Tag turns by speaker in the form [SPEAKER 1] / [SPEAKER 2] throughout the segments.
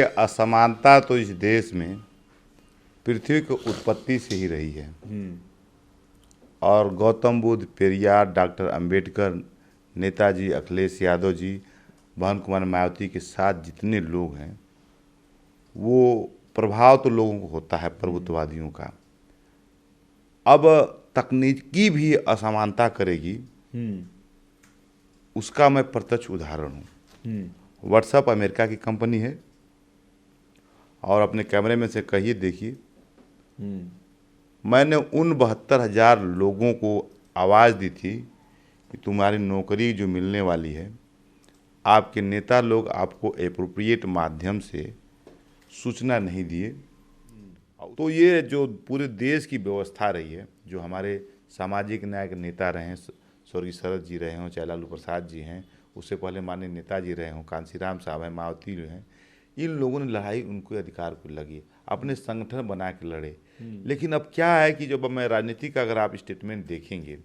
[SPEAKER 1] असमानता तो इस देश में पृथ्वी की उत्पत्ति से ही रही है। और गौतम बुद्ध, पेरियार, डॉक्टर अंबेडकर, नेताजी अखिलेश यादव जी, बहन कुमारी मायावती के साथ जितने लोग हैं, वो प्रभाव तो लोगों को होता है प्रभुत्ववादियों का। अब तकनीकी भी असमानता करेगी, उसका मैं प्रत्यक्ष उदाहरण हूँ। व्हाट्सएप अमेरिका की कंपनी है और अपने कैमरे में से कहिए देखिए, मैंने उन 72,000 लोगों को आवाज़ दी थी कि तुम्हारी नौकरी जो मिलने वाली है, आपके नेता लोग आपको एप्रोप्रिएट माध्यम से सूचना नहीं दिए। तो ये जो पूरे देश की व्यवस्था रही है, जो हमारे सामाजिक न्याय के नेता रहे हैं, स्वर्गीय शरद जी रहे हों, चाहे लालू प्रसाद जी हैं, उससे पहले माननीय नेताजी रहे हों, कांशीराम साहब हैं, मायावती जो हैं, इन लोगों ने लड़ाई उनको अधिकार को लगी, अपने संगठन बना के लड़े। लेकिन अब क्या है कि जब मैं राजनीति का अगर आप स्टेटमेंट देखेंगे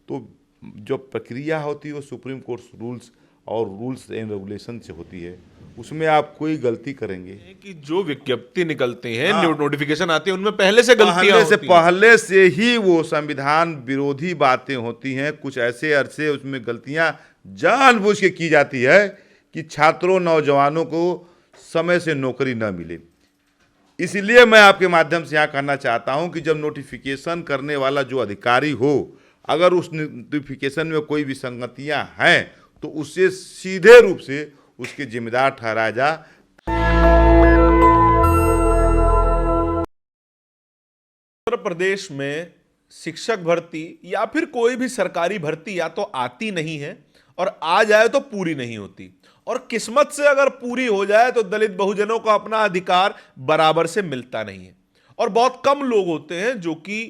[SPEAKER 1] तो जो प्रक्रिया होती है वो सुप्रीम कोर्ट रूल्स और रूल्स एंड रेगुलेशन से होती है। उसमें आप कोई गलती करेंगे
[SPEAKER 2] कि जो विज्ञप्ति निकलते हैं, नोटिफिकेशन आती है, उनमें पहले से गलतियां होती हैं।
[SPEAKER 1] पहले से ही वो संविधान विरोधी बातें होती हैं। कुछ ऐसे अरसे उसमें गलतियां जानबूझ के की जाती है कि छात्रों, नौजवानों को समय से नौकरी न मिले। इसलिए मैं आपके माध्यम से यहाँ कहना चाहता हूँ कि जब नोटिफिकेशन करने वाला जो अधिकारी हो, अगर उस नोटिफिकेशन में कोई विसंगतियाँ हैं तो उससे सीधे रूप से उसके जिम्मेदार ठहराया जा।
[SPEAKER 2] उत्तर प्रदेश में शिक्षक भर्ती या फिर कोई भी सरकारी भर्ती या तो आती नहीं है और आ जाए तो पूरी नहीं होती, और किस्मत से अगर पूरी हो जाए तो दलित बहुजनों को अपना अधिकार बराबर से मिलता नहीं है। और बहुत कम लोग होते हैं जो कि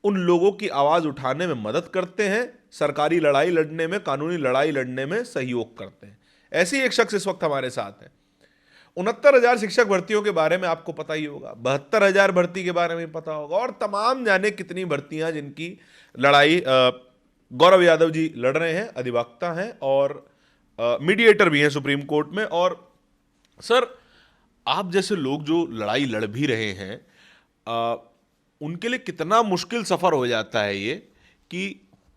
[SPEAKER 2] उन लोगों की आवाज उठाने में मदद करते हैं, सरकारी लड़ाई लड़ने में, कानूनी लड़ाई लड़ने में सहयोग करते हैं। ऐसी एक शख्स इस वक्त हमारे साथ है। 69,000 शिक्षक भर्तियों के बारे में आपको पता ही होगा, 72,000 भर्ती के बारे में पता होगा, और तमाम जाने कितनी भर्तियां जिनकी लड़ाई गौरव यादव जी लड़ रहे हैं, अधिवक्ता हैं और मीडिएटर भी हैं सुप्रीम कोर्ट में। और सर, आप जैसे लोग जो लड़ाई लड़ भी रहे हैं, उनके लिए कितना मुश्किल सफर हो जाता है ये कि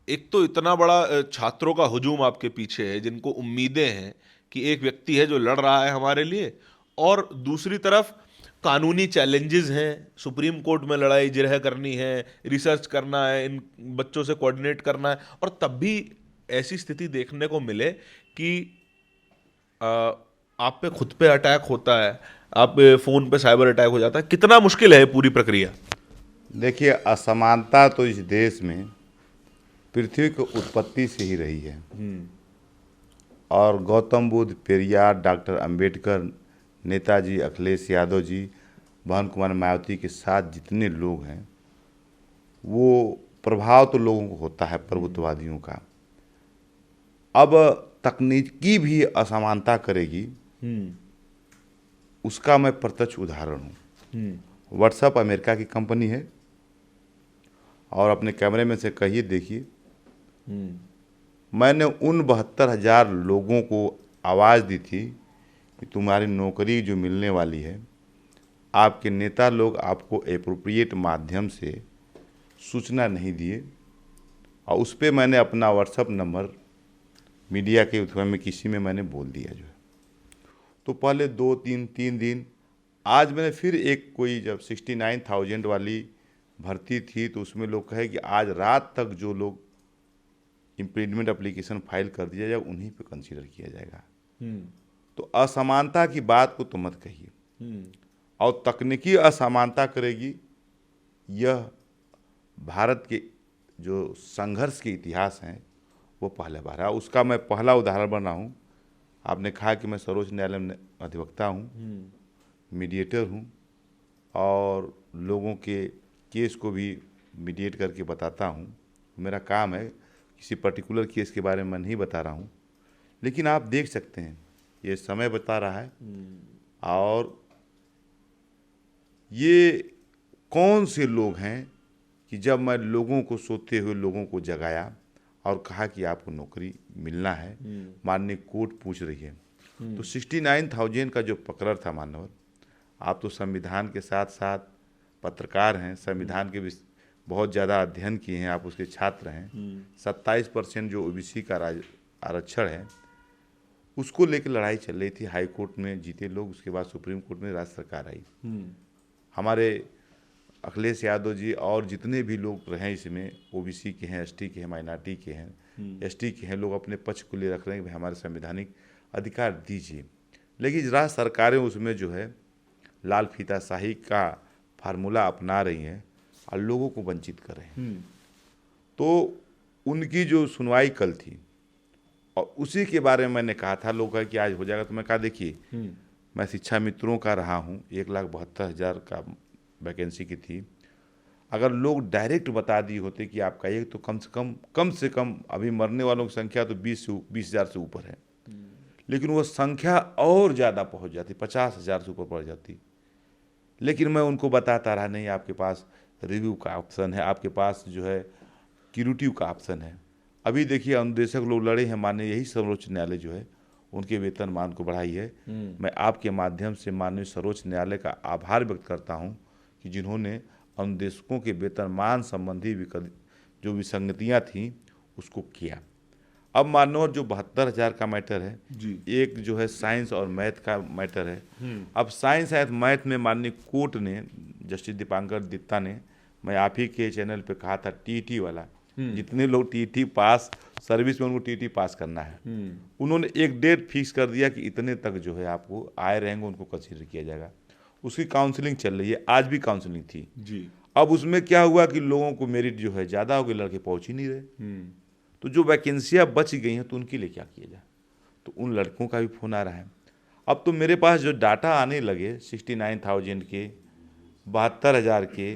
[SPEAKER 2] एक तो इतना बड़ा छात्रों का हुजूम आपके पीछे है, जिनको उम्मीदें हैं कि एक व्यक्ति है जो लड़ रहा है हमारे लिए, और दूसरी तरफ कानूनी चैलेंजेस हैं, सुप्रीम कोर्ट में लड़ाई जिरह करनी है, रिसर्च करना है, इन बच्चों से कोऑर्डिनेट करना है, और तब भी ऐसी स्थिति देखने को मिले कि आप पे खुद पे अटैक होता है, आप पे फोन पे साइबर अटैक हो जाता है। कितना मुश्किल है पूरी प्रक्रिया?
[SPEAKER 1] देखिए, असमानता तो इस देश में पृथ्वी की उत्पत्ति से ही रही है। और गौतम बुद्ध, पेरियार, डॉक्टर अंबेडकर, नेताजी अखिलेश यादव जी, बहन कुमारी मायावती के साथ जितने लोग हैं, वो प्रभाव तो लोगों को होता है प्रभुत्ववादियों का। अब तकनीकी भी असमानता करेगी, उसका मैं प्रत्यक्ष उदाहरण हूँ। व्हाट्सएप अमेरिका की कंपनी है और अपने कैमरे में से कहिए देखिए, मैंने उन 72,000 लोगों को आवाज़ दी थी कि तुम्हारी नौकरी जो मिलने वाली है, आपके नेता लोग आपको एप्रोप्रिएट माध्यम से सूचना नहीं दिए। और उस पर मैंने अपना व्हाट्सएप नंबर मीडिया के उत्तर में किसी में मैंने बोल दिया जो है। तो पहले 2-3 दिन, आज मैंने फिर एक कोई जब 69,000 वाली भर्ती थी तो उसमें लोग कहे कि आज रात तक जो लोग इम्पीचमेंट एप्लीकेशन फाइल कर दिया जाए उन्हीं पे कंसीडर किया जाएगा। तो असमानता की बात को तो मत कहिए, और तकनीकी असमानता करेगी। यह भारत के जो संघर्ष के इतिहास हैं वो पहले बार है। उसका मैं पहला उदाहरण बना हूँ। आपने कहा कि मैं सर्वोच्च न्यायालय में अधिवक्ता हूँ, मीडिएटर हूँ, और लोगों के केस को भी मीडिएट करके बताता हूँ। मेरा काम है। किसी पर्टिकुलर केस के बारे में मैं नहीं बता रहा हूँ, लेकिन आप देख सकते हैं ये समय बता रहा है। और ये कौन से लोग हैं कि जब मैं लोगों को, सोते हुए लोगों को जगाया और कहा कि आपको नौकरी मिलना है, माननीय कोर्ट पूछ रही है तो 69,000 का जो प्रकरण था मानवर, आप तो संविधान के साथ साथ पत्रकार हैं, संविधान के बहुत ज़्यादा अध्ययन किए हैं, आप उसके छात्र हैं। 27% जो ओबीसी का आरक्षण है उसको लेकर लड़ाई चल रही थी, हाई कोर्ट में जीते लोग, उसके बाद सुप्रीम कोर्ट में राज्य सरकार आई। हमारे अखिलेश यादव जी और जितने भी लोग रहे इसमें, ओबीसी के हैं, एसटी के हैं, माइनॉरिटी के हैं, एसटी के हैं, लोग अपने पक्ष को ले रख रहे हैं कि हमारे संवैधानिक अधिकार दीजिए। लेकिन राज्य सरकारें उसमें जो है लाल फीताशाही का फार्मूला अपना रही हैं और लोगों को वंचित कर रहे हैं। तो उनकी जो सुनवाई कल थी और उसी के बारे में मैंने कहा था, लोग कहा कि आज हो जाएगा, तो मैं कहा देखिए मैं शिक्षा मित्रों का रहा हूँ, 1,72,000 का वैकेंसी की थी। अगर लोग डायरेक्ट बता दिए होते कि आपका एक, तो कम से कम अभी मरने वालों की संख्या तो 20,000 से ऊपर है, लेकिन वो संख्या और ज़्यादा पहुंच जाती, 50,000 से ऊपर पड़ जाती। लेकिन मैं उनको बताता रहा, नहीं आपके पास रिव्यू का ऑप्शन है, आपके पास जो है क्यूरेटिव का ऑप्शन है। अभी देखिए अनुदेशक लोग लड़े हैं, माननीय यही सर्वोच्च न्यायालय जो है उनके वेतनमान को बढ़ाई है। मैं आपके माध्यम से माननीय सर्वोच्च न्यायालय का आभार व्यक्त करता हूं कि जिन्होंने अनुदेशकों के वेतनमान संबंधी जो विसंगतियां थीं उसको किया। अब मानो जो 72,000 का मैटर है
[SPEAKER 2] जी,
[SPEAKER 1] एक जो है साइंस और मैथ का मैटर है। अब साइंस एंड मैथ में माननीय कोर्ट ने, जस्टिस दीपांकर दत्ता ने, मैं आप ही के चैनल पे कहा था टीईटी वाला, जितने लोग टीईटी पास सर्विस में उनको टीईटी पास करना है, उन्होंने एक डेट फिक्स कर दिया कि इतने तक जो है आपको आए रहेंगे, उनको कंसीडर किया जाएगा। उसकी काउंसलिंग चल रही है, आज भी काउंसलिंग थी
[SPEAKER 2] जी।
[SPEAKER 1] अब उसमें क्या हुआ कि लोगों को मेरिट जो है ज़्यादा हो गई, लड़के पहुँच ही नहीं रहे। तो जो वैकेंसियाँ बच गई हैं तो उनके लिए क्या किया जाए, तो उन लड़कों का भी फ़ोन आ रहा है। अब तो मेरे पास जो डाटा आने लगे 69,000 के, 72,000 के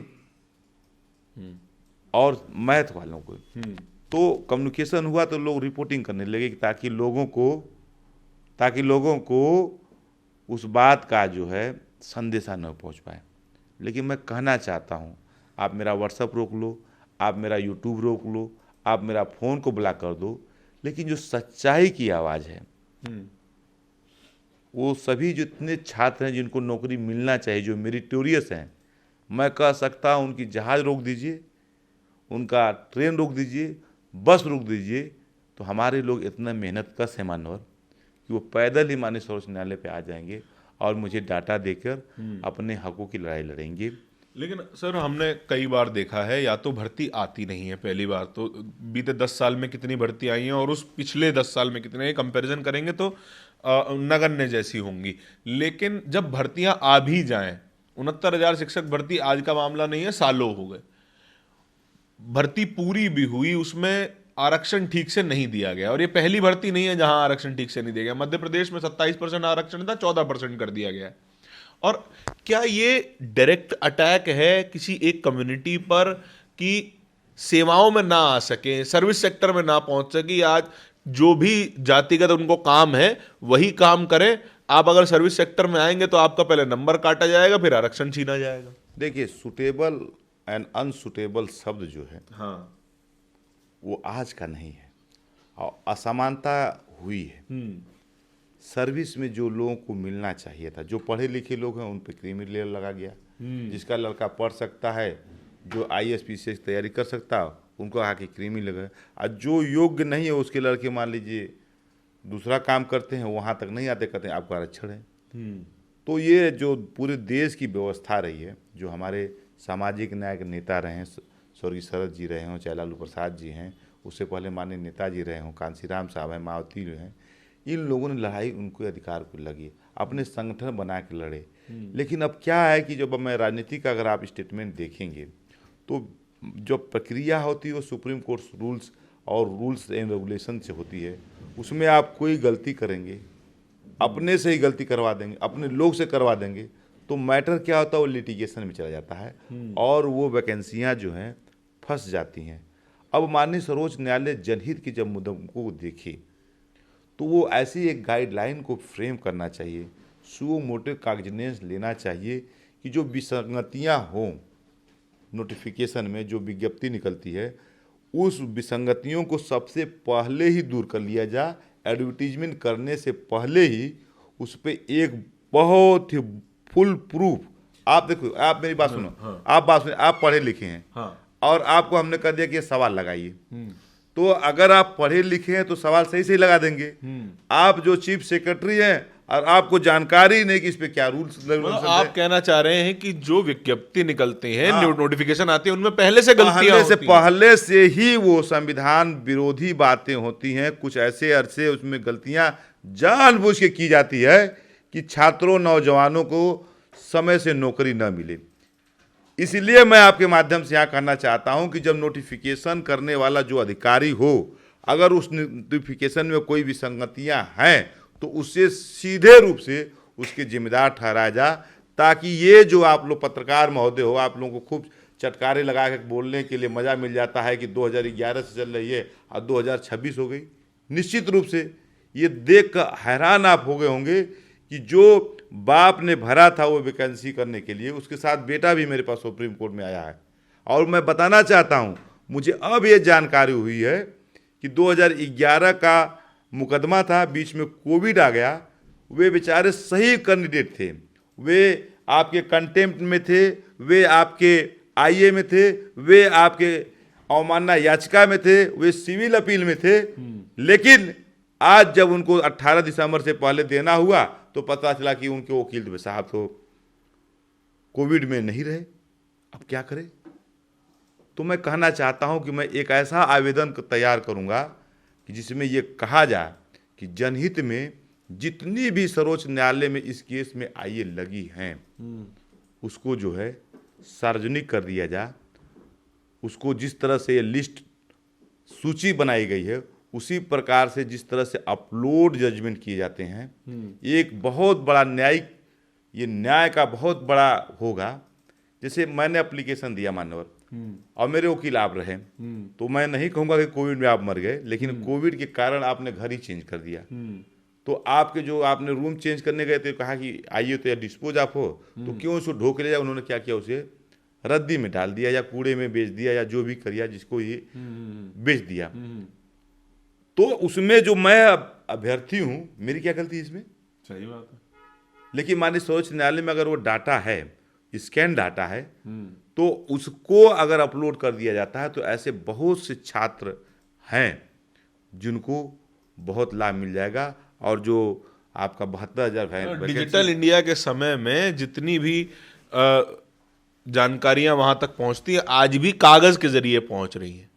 [SPEAKER 1] और मैथ वालों को, तो कम्युनिकेशन हुआ तो लोग रिपोर्टिंग करने लगे कि ताकि लोगों को उस बात का जो है संदेशा न पहुंच पाए। लेकिन मैं कहना चाहता हूं, आप मेरा व्हाट्सएप रोक लो, आप मेरा यूट्यूब रोक लो, आप मेरा फ़ोन को ब्लॉक कर दो, लेकिन जो सच्चाई की आवाज़ है, वो सभी जितने छात्र हैं जिनको नौकरी मिलना चाहिए, जो मेरिटोरियस हैं, मैं कह सकता हूँ उनकी जहाज़ रोक दीजिए, उनका ट्रेन रोक दीजिए, बस रोक दीजिए, तो हमारे लोग इतना मेहनत कश है मानवर कि वो पैदल ही माननीय सर्वोच्च न्यायालय पे आ जाएंगे और मुझे डाटा देकर अपने हकों की लड़ाई लड़ेंगे।
[SPEAKER 2] लेकिन सर हमने कई बार देखा है, या तो भर्ती आती नहीं है, पहली बार तो बीते 10 साल में कितनी भर्ती आई हैं और उस पिछले 10 साल में कितने, कंपैरिजन करेंगे तो नगण्य जैसी होंगी। लेकिन जब भर्तियां आ भी जाएं, 69,000 शिक्षक भर्ती आज का मामला नहीं है, सालों हो गए, भर्ती पूरी भी हुई, उसमें आरक्षण ठीक से नहीं दिया गया। और ये पहली भर्ती नहीं है जहां आरक्षण ठीक से नहीं दिया गया। मध्य प्रदेश में 27% आरक्षण था, 14% कर दिया गया है। और क्या ये डायरेक्ट अटैक है किसी एक कम्युनिटी पर कि सेवाओं में ना आ सके, सर्विस सेक्टर में ना पहुंच सके? आज जो भी जातिगत उनको काम है वही काम करें, आप अगर सर्विस सेक्टर में आएंगे तो आपका पहले नंबर काटा जाएगा, फिर आरक्षण छीना जाएगा।
[SPEAKER 1] देखिए, सुटेबल एंड अनसुटेबल शब्द जो है,
[SPEAKER 2] हाँ,
[SPEAKER 1] वो आज का नहीं है और असमानता हुई है। सर्विस में जो लोगों को मिलना चाहिए था, जो पढ़े लिखे लोग हैं उन पे क्रीमी लेयर लगा गया। जिसका लड़का पढ़ सकता है, जो IAS PCS तैयारी कर सकता है, उनको आके क्रीमी लगा। और जो योग्य नहीं है उसके लड़के मान लीजिए दूसरा काम करते हैं, वहाँ तक नहीं आते, कहते हैं आपका आरक्षण है। तो ये जो पूरे देश की व्यवस्था रही है, जो हमारे सामाजिक न्याय के नेता रहे हैं, स्वर्गीय शरद जी रहे हों, चाहे लालू प्रसाद जी हैं, उससे पहले माननीय नेताजी रहे हों, कांशीराम साहब हैं, मायावती जो हैं, इन लोगों ने लड़ाई उनको अधिकार को लगी, अपने संगठन बना के लड़े। लेकिन अब क्या है कि जब मैं राजनीति का अगर आप स्टेटमेंट देखेंगे तो जो प्रक्रिया होती है वो supreme court rules and regulation से होती है। उसमें आप कोई गलती करेंगे, अपने से ही गलती करवा देंगे, अपने लोग से करवा देंगे, तो मैटर क्या होता है, वो लिटिगेशन में चला जाता है और वो वैकेंसियाँ जो हैं फंस जाती हैं। अब माननीय सर्वोच्च न्यायालय जनहित के जब मुद्दों को देखे तो वो ऐसी एक गाइडलाइन को फ्रेम करना चाहिए, सुओ मोटे कागजनेस लेना चाहिए कि जो विसंगतियाँ हों नोटिफिकेशन में, जो विज्ञप्ति निकलती है, उस विसंगतियों को सबसे पहले ही दूर कर लिया जाए। एडवर्टीजमेंट करने से पहले ही उस पर एक बहुत ही फुल प्रूफ, आप देखो, आप मेरी बात सुनो, आप बात सुनो, आप पढ़े लिखे हैं और आपको हमने कर दिया कि ये सवाल लगाइए, तो अगर आप पढ़े लिखे हैं तो सवाल सही सही लगा देंगे। आप जो चीफ सेक्रेटरी हैं और आपको जानकारी नहीं कि इस पे क्या रूल्स
[SPEAKER 2] मतलब आप कहना चाह रहे हैं कि जो विज्ञप्ति निकलती है, नोटिफिकेशन आती है, उनमें पहले से गलतियां होती हैं।
[SPEAKER 1] पहले से ही वो संविधान विरोधी बातें होती हैं, कुछ ऐसे अरसे उसमें गलतियां जानबूझ के की जाती है कि छात्रों नौजवानों को समय से नौकरी न मिले। इसलिए मैं आपके माध्यम से यहाँ कहना चाहता हूँ कि जब नोटिफिकेशन करने वाला जो अधिकारी हो, अगर उस नोटिफिकेशन में कोई विसंगतियाँ हैं तो उससे सीधे रूप से उसके जिम्मेदार ठहराया जा, ताकि ये जो आप लोग पत्रकार महोदय हो, आप लोगों को खूब चटकारे लगा के बोलने के लिए मज़ा मिल जाता है कि 2011 से चल रही है और 2026 हो गई। निश्चित रूप से ये देख कर हैरान आप हो गए होंगे कि जो बाप ने भरा था वो वैकेंसी करने के लिए, उसके साथ बेटा भी मेरे पास सुप्रीम कोर्ट में आया है। और मैं बताना चाहता हूँ, मुझे अब ये जानकारी हुई है कि 2011 का मुकदमा था, बीच में कोविड आ गया, वे बेचारे सही कैंडिडेट थे, वे आपके कंटेम्प्ट में थे, वे आपके आईए में थे, वे आपके अवमानना याचिका में थे, वे सिविल अपील में थे। लेकिन आज जब उनको 18 दिसंबर से पहले देना हुआ तो पता चला कि उनके वकील साहब तो कोविड में नहीं रहे, अब क्या करें। तो मैं कहना चाहता हूं कि मैं एक ऐसा आवेदन तैयार करूंगा कि जिसमें यह कहा जाए कि जनहित में जितनी भी सर्वोच्च न्यायालय में इस केस में आईए लगी हैं उसको जो है सार्वजनिक कर दिया जाए। उसको जिस तरह से ये लिस्ट सूची बनाई गई है उसी प्रकार से जिस तरह से अपलोड जजमेंट किए जाते हैं, एक बहुत बड़ा न्यायिक, ये न्याय का बहुत बड़ा होगा। जैसे मैंने एप्लीकेशन दिया मान्यवर और मेरे वकील आप रहे, तो मैं नहीं कहूँगा कि कोविड में आप मर गए, लेकिन कोविड के कारण आपने घर ही चेंज कर दिया, तो आपके जो आपने रूम चेंज करने गए थे, कहा कि आइए तो या डिस्पोज आप हो, तो क्यों उसको ढो के ले जाए। उन्होंने क्या किया, उसे रद्दी में डाल दिया या कूड़े में बेच दिया या जो भी करिया, जिसको ये बेच दिया। तो उसमें जो मैं अभ्यर्थी हूं, मेरी क्या गलती इसमें?
[SPEAKER 2] सही बात है।
[SPEAKER 1] लेकिन माननीय सर्वोच्च न्यायालय में अगर वो डाटा है, स्कैन डाटा है, तो उसको अगर अपलोड कर दिया जाता है तो ऐसे बहुत से छात्र हैं जिनको बहुत लाभ मिल जाएगा। और जो आपका 72,000
[SPEAKER 2] डिजिटल इंडिया के समय में जितनी भी जानकारियां वहां तक पहुंचती है, आज भी कागज के जरिए पहुंच रही है।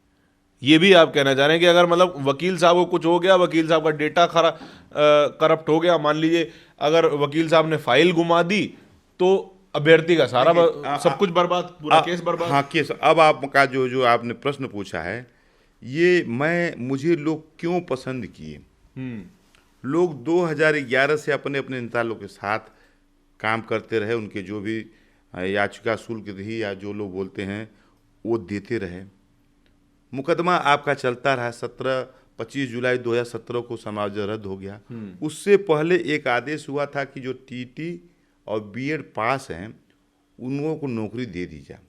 [SPEAKER 2] ये भी आप कहना चाह रहे हैं कि अगर मतलब वकील साहब को कुछ हो गया, वकील साहब का डेटा करप्ट हो गया, मान लीजिए अगर वकील साहब ने फाइल घुमा दी तो अभ्यर्थी का सारा सब कुछ बर्बाद, पूरा केस बर्बाद।
[SPEAKER 1] हाँ, केस। अब आपका जो आपने प्रश्न पूछा है, ये मुझे लोग क्यों पसंद किए। लोग 2011 से अपने अपने नेता लोग के साथ काम करते रहे, उनके जो भी याचिका शुल्क थी या जो लोग बोलते हैं वो देते रहे। मुकदमा आपका चलता रहा। 25 जुलाई 2017 को समाज रद्द हो गया। उससे पहले एक आदेश हुआ था कि जो टीटी और बीएड पास हैं उन लोगों को नौकरी दे दी जाए,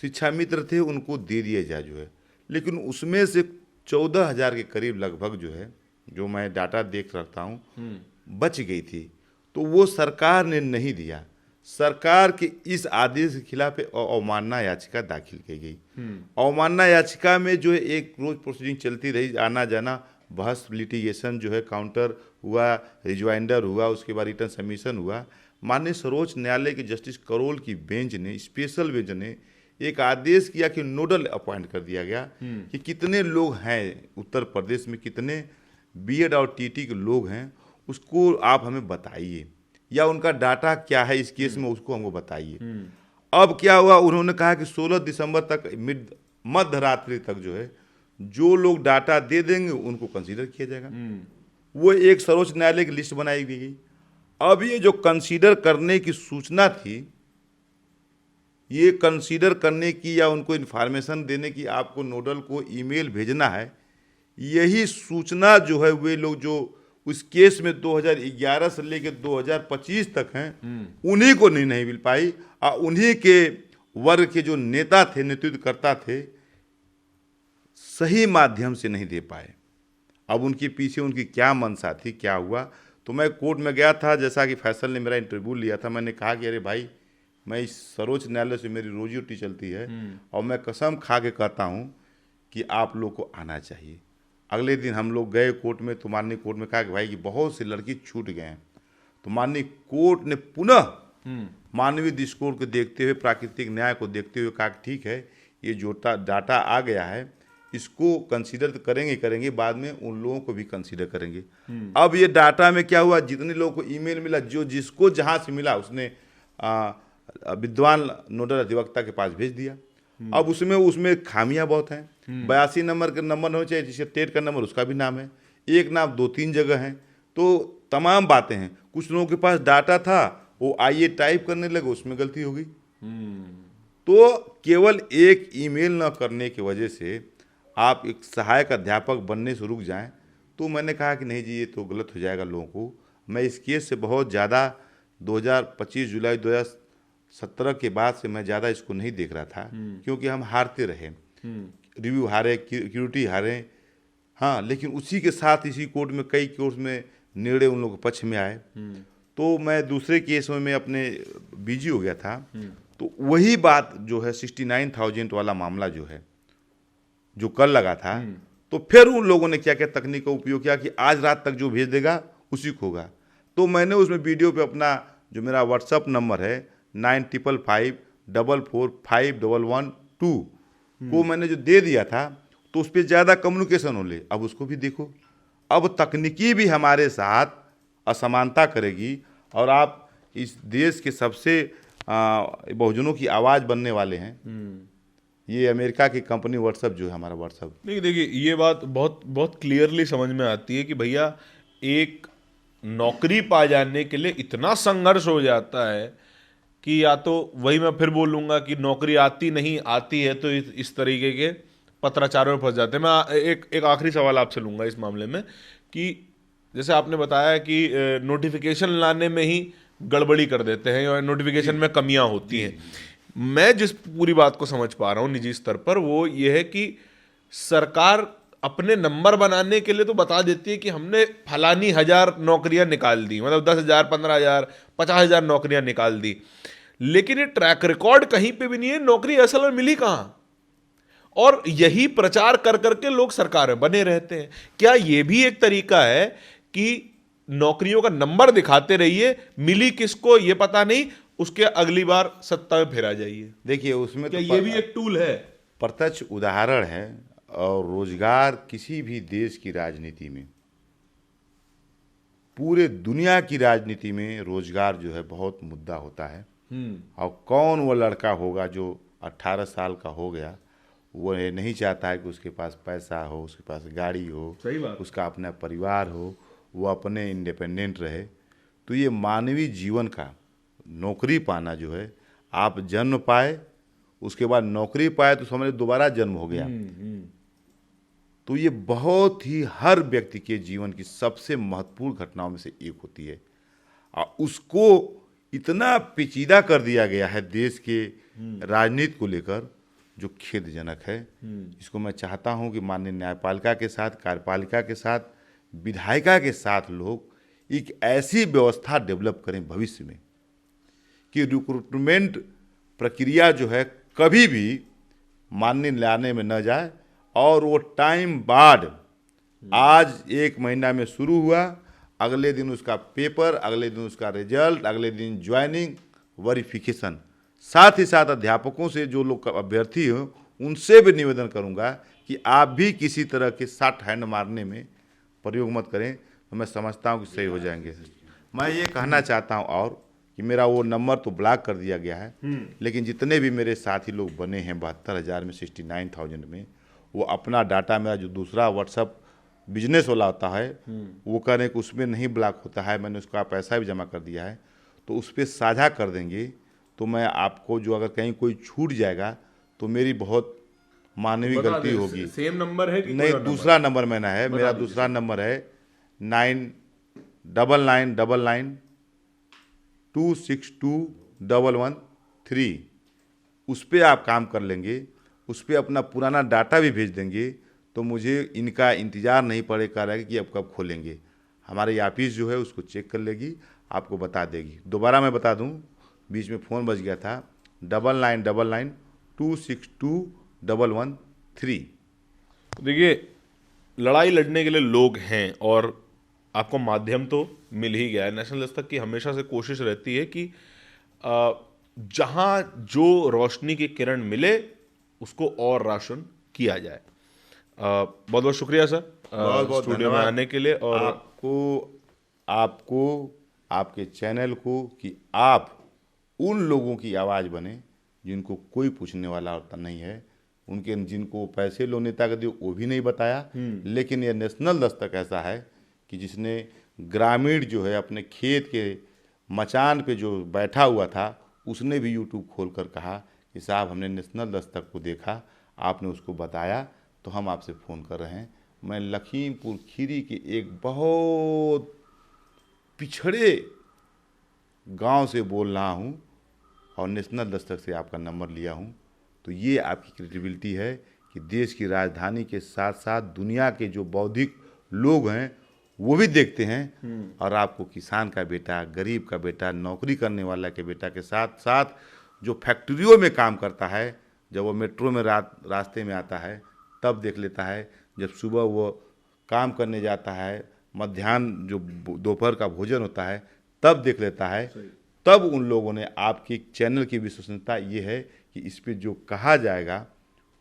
[SPEAKER 1] शिक्षा मित्र थे उनको दे दिया जाए जो है। लेकिन उसमें से 14,000 के करीब लगभग जो है, जो मैं डाटा देख रखता हूँ, बच गई थी। तो वो सरकार ने नहीं दिया। सरकार के इस आदेश के खिलाफ अवमानना याचिका दाखिल की गई। अवमानना याचिका में जो है एक रोज प्रोसीडिंग चलती रही, आना जाना, बहस, लिटिगेशन जो है, काउंटर हुआ, रिजवाइंडर हुआ, उसके बाद रिटर्न सबमिशन हुआ। माननीय सर्वोच्च न्यायालय के जस्टिस करोल की बेंच ने, स्पेशल बेंच ने एक आदेश किया कि नोडल अपॉइंट कर दिया गया कि कितने लोग हैं उत्तर प्रदेश में, कितने बीएड और टीटी के लोग हैं, उसको आप हमें बताइए, या उनका डाटा क्या है इस केस में उसको हमको बताइए। अब क्या हुआ, उन्होंने कहा कि 16 दिसंबर तक मध्य रात्रि तक जो है, जो लोग डाटा दे देंगे उनको कंसीडर किया जाएगा। वो एक सर्वोच्च न्यायालय की लिस्ट बनाई गई। अब ये जो कंसीडर करने की सूचना थी, ये कंसीडर करने की या उनको इन्फॉर्मेशन देने की, आपको नोडल को ईमेल भेजना है, यही सूचना जो है वे लोग जो उस केस में 2011 से लेकर 2025 तक हैं, उन्हीं को नहीं मिल पाई। और उन्हीं के वर्ग के जो नेता थे, नेतृत्वकर्ता थे, सही माध्यम से नहीं दे पाए। अब उनके पीछे उनकी क्या मंशा थी, क्या हुआ, तो मैं कोर्ट में गया था, जैसा कि फैसल ने मेरा इंटरव्यू लिया था, मैंने कहा कि अरे भाई, मैं इस सर्वोच्च न्यायालय से मेरी रोजी रोटी चलती है और मैं कसम खा के कहता हूँ कि आप लोग को आना चाहिए। अगले दिन हम लोग गए कोर्ट में, तो माननीय कोर्ट में कहा कि भाई कि बहुत सी लड़की छूट गए हैं। तो माननीय कोर्ट ने पुनः मानवीय दृष्टिकोण को देखते हुए, प्राकृतिक न्याय को देखते हुए कहा कि ठीक है, ये जो डाटा आ गया है इसको कंसीडर तो करेंगे, बाद में उन लोगों को भी कंसीडर करेंगे। अब ये डाटा में क्या हुआ, जितने लोगों को ईमेल मिला, जो जिसको जहाँ से मिला उसने विद्वान नोडल अधिवक्ता के पास भेज दिया। अब उसमें खामियां बहुत हैं। 82 नंबर का नंबर होना चाहिए, जिससे टेट का नंबर उसका भी नाम है, एक नाम 2-3 जगह हैं, तो तमाम बातें हैं। कुछ लोगों के पास डाटा था, वो आइए टाइप करने लगे, उसमें गलती हो गई। तो केवल एक ईमेल न करने की वजह से आप एक सहायक अध्यापक बनने से रुक जाएं, तो मैंने कहा कि नहीं जी, ये तो गलत हो जाएगा लोगों को। मैं इस केस से बहुत ज़्यादा 2025 जुलाई 2017 के बाद से मैं ज़्यादा इसको नहीं देख रहा था, क्योंकि हम हारते रहे, रिव्यू हारे, सिक्योरिटी हारे, हाँ, लेकिन उसी के साथ इसी कोर्ट में कई कोर्ट में निर्णय उन लोगों के पक्ष में आए। तो मैं दूसरे केस में मैं अपने बिजी हो गया था। तो वही बात जो है 69,000 वाला मामला जो है, जो कल लगा था, तो फिर उन लोगों ने क्या क्या तकनीक का उपयोग किया कि आज रात तक जो भेज देगा उसी को होगा। तो मैंने उसमें वीडियो पे अपना जो मेरा व्हाट्सअप नंबर है 9555445112 को मैंने जो दे दिया था, तो उस पर ज़्यादा कम्युनिकेशन हो ले। अब उसको भी देखो, अब तकनीकी भी हमारे साथ असमानता करेगी, और आप इस देश के सबसे बहुजनों की आवाज़ बनने वाले हैं। ये अमेरिका की कंपनी व्हाट्सएप जो है, हमारा व्हाट्सएप।
[SPEAKER 2] नहीं, देखिए, ये बात बहुत बहुत क्लियरली समझ में आती है कि भैया एक नौकरी पा जाने के लिए इतना संघर्ष हो जाता है कि या तो वही मैं फिर बोलूँगा कि नौकरी आती नहीं, आती है तो इस तरीके के पत्राचारों में फंस जाते हैं। मैं एक आखिरी सवाल आपसे लूँगा इस मामले में कि जैसे आपने बताया कि नोटिफिकेशन लाने में ही गड़बड़ी कर देते हैं और नोटिफिकेशन में कमियां होती हैं। मैं जिस पूरी बात को समझ पा रहा हूँ निजी स्तर पर, वो ये है कि सरकार अपने नंबर बनाने के लिए तो बता देती है कि हमने फलानी 1000 नौकरियां निकाल दी, मतलब 10,000, 15,000, 50,000 नौकरियां निकाल दी, लेकिन ये ट्रैक रिकॉर्ड कहीं पे भी नहीं है, नौकरी असल में मिली कहाँ। और यही प्रचार कर करके लोग सरकार में बने रहते हैं। क्या ये भी एक तरीका है कि नौकरियों का नंबर दिखाते रहिए, मिली किसको ये पता नहीं, उसके अगली बार सत्ता में फिर आ जाइए?
[SPEAKER 1] देखिए, उसमें
[SPEAKER 2] क्या
[SPEAKER 1] तो
[SPEAKER 2] ये भी एक टूल है?
[SPEAKER 1] प्रत्यक्ष उदाहरण है। और रोजगार किसी भी देश की राजनीति में, पूरे दुनिया की राजनीति में रोजगार जो है बहुत मुद्दा होता है। और कौन वो लड़का होगा जो 18 साल का हो गया, वो ये नहीं चाहता है कि उसके पास पैसा हो, उसके पास गाड़ी हो,
[SPEAKER 2] सही बात,
[SPEAKER 1] उसका अपना परिवार हो, वो अपने इंडिपेंडेंट रहे। तो ये मानवीय जीवन का नौकरी पाना जो है, आप जन्म पाए, उसके बाद नौकरी पाए, तो समझ दोबारा जन्म हो गया। तो ये बहुत ही हर व्यक्ति के जीवन की सबसे महत्वपूर्ण घटनाओं में से एक होती है, और उसको इतना पेचीदा कर दिया गया है देश के राजनीति को लेकर, जो खेदजनक है। इसको मैं चाहता हूं कि माननीय न्यायपालिका के साथ, कार्यपालिका के साथ, विधायिका के साथ लोग एक ऐसी व्यवस्था डेवलप करें भविष्य में कि रिक्रूटमेंट प्रक्रिया जो है कभी भी मान्य लाने में न जाए, और वो टाइम बाद, आज 1 महीना में शुरू हुआ, अगले दिन उसका पेपर, अगले दिन उसका रिजल्ट, अगले दिन ज्वाइनिंग, वेरिफिकेशन। साथ ही साथ अध्यापकों से, जो लोग अभ्यर्थी हो, उनसे भी निवेदन करूंगा कि आप भी किसी तरह के शॉर्ट हैंड मारने में प्रयोग मत करें, तो मैं समझता हूं कि सही हो जाएंगे। मैं ये कहना चाहता हूं और कि मेरा वो नंबर तो ब्लॉक कर दिया गया है, लेकिन जितने भी मेरे साथी लोग बने हैं 72,000 में, 69,000 में, वो अपना डाटा, मेरा जो दूसरा व्हाट्सअप बिजनेस वाला होता है, वो कह रहे हैं कि उसमें नहीं ब्लॉक होता है, मैंने उसका पैसा भी जमा कर दिया है, तो उस पर साझा कर देंगे। तो मैं आपको जो अगर कहीं कोई छूट जाएगा तो मेरी बहुत मानवीय गलती होगी।
[SPEAKER 2] सेम नंबर है कि
[SPEAKER 1] नहीं, दूसरा नंबर मैंने है, मेरा दूसरा नंबर है 9999262113। उस पर आप काम कर लेंगे, उस पर अपना पुराना डाटा भी भेज देंगे, तो मुझे इनका इंतज़ार नहीं पड़ेगा कि अब कब खोलेंगे। हमारी ऑफिस जो है उसको चेक कर लेगी, आपको बता देगी। दोबारा मैं बता दूं, बीच में फ़ोन बज गया था, 9999262113।
[SPEAKER 2] देखिए, लड़ाई लड़ने के लिए लोग हैं और आपको माध्यम तो मिल ही गया है। नेशनल दस्तक की हमेशा से कोशिश रहती है कि जहां जो रोशनी की किरण मिले उसको और रोशन किया जाए। बहुत बहुत शुक्रिया सर
[SPEAKER 1] बहुत
[SPEAKER 2] स्टूडियो में आने के लिए, और
[SPEAKER 1] आपको आपके चैनल को कि आप उन लोगों की आवाज़ बने जिनको कोई पूछने वाला होता नहीं है, उनके जिनको पैसे लो नेता के दिए वो भी नहीं बताया, लेकिन ये नेशनल दस्तक ऐसा है कि जिसने ग्रामीण जो है अपने खेत के मचान पे जो बैठा हुआ था उसने भी यूट्यूब खोलकर कहा कि साहब हमने नेशनल दस्तक को देखा, आपने उसको बताया तो हम आपसे फ़ोन कर रहे हैं। मैं लखीमपुर खीरी के एक बहुत पिछड़े गांव से बोल रहा हूं और नेशनल दस्तक से आपका नंबर लिया हूं, तो ये आपकी क्रेडिबिलिटी है कि देश की राजधानी के साथ साथ दुनिया के जो बौद्धिक लोग हैं वो भी देखते हैं, और आपको किसान का बेटा, गरीब का बेटा, नौकरी करने वाला के बेटा के साथ साथ जो फैक्ट्रियों में काम करता है, जब वो मेट्रो में रास्ते में आता है तब देख लेता है, जब सुबह वो काम करने जाता है, मध्याह्न जो दोपहर का भोजन होता है तब देख लेता है। तब उन लोगों ने आपकी चैनल की विश्वसनीयता ये है कि इस पे जो कहा जाएगा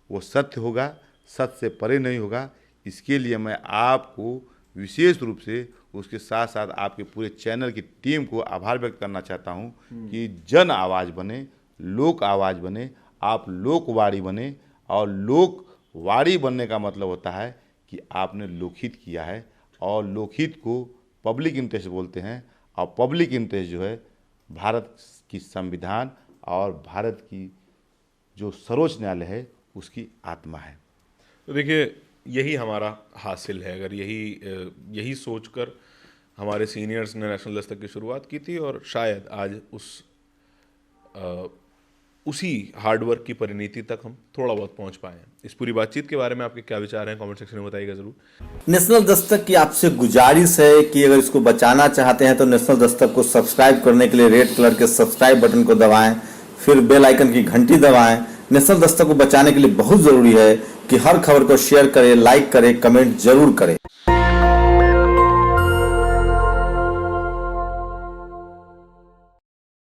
[SPEAKER 1] वो सत्य होगा, सत्य से परे नहीं होगा। इसके लिए मैं आपको विशेष रूप से उसके साथ साथ आपके पूरे चैनल की टीम को आभार व्यक्त करना चाहता हूं कि जन आवाज़ बने, लोक आवाज़ बने, आप लोकवाणी बने, और लोकवाणी बनने का मतलब होता है कि आपने लोकहित किया है, और लोकहित को पब्लिक इंटरेस्ट बोलते हैं, और पब्लिक इंटरेस्ट जो है भारत की संविधान और भारत की जो सर्वोच्च न्यायालय है उसकी आत्मा है।
[SPEAKER 2] तो देखिए, यही हमारा हासिल है। अगर यही सोचकर हमारे सीनियर्स ने नेशनल दस्तक की शुरुआत की थी, और शायद आज उसी हार्डवर्क की परिणति तक हम थोड़ा बहुत पहुंच पाए हैं। इस पूरी बातचीत के बारे में आपके क्या विचार हैं, कमेंट सेक्शन में बताइएगा जरूर।
[SPEAKER 3] नेशनल दस्तक की आपसे गुजारिश है कि अगर इसको बचाना चाहते हैं तो नेशनल दस्तक को सब्सक्राइब करने के लिए रेड कलर के सब्सक्राइब बटन को दबाएं, फिर बेल आइकन की घंटी दबाएं। नेशनल दस्तक को बचाने के लिए बहुत जरूरी है कि हर खबर को शेयर करें, लाइक करें, कमेंट जरूर करें।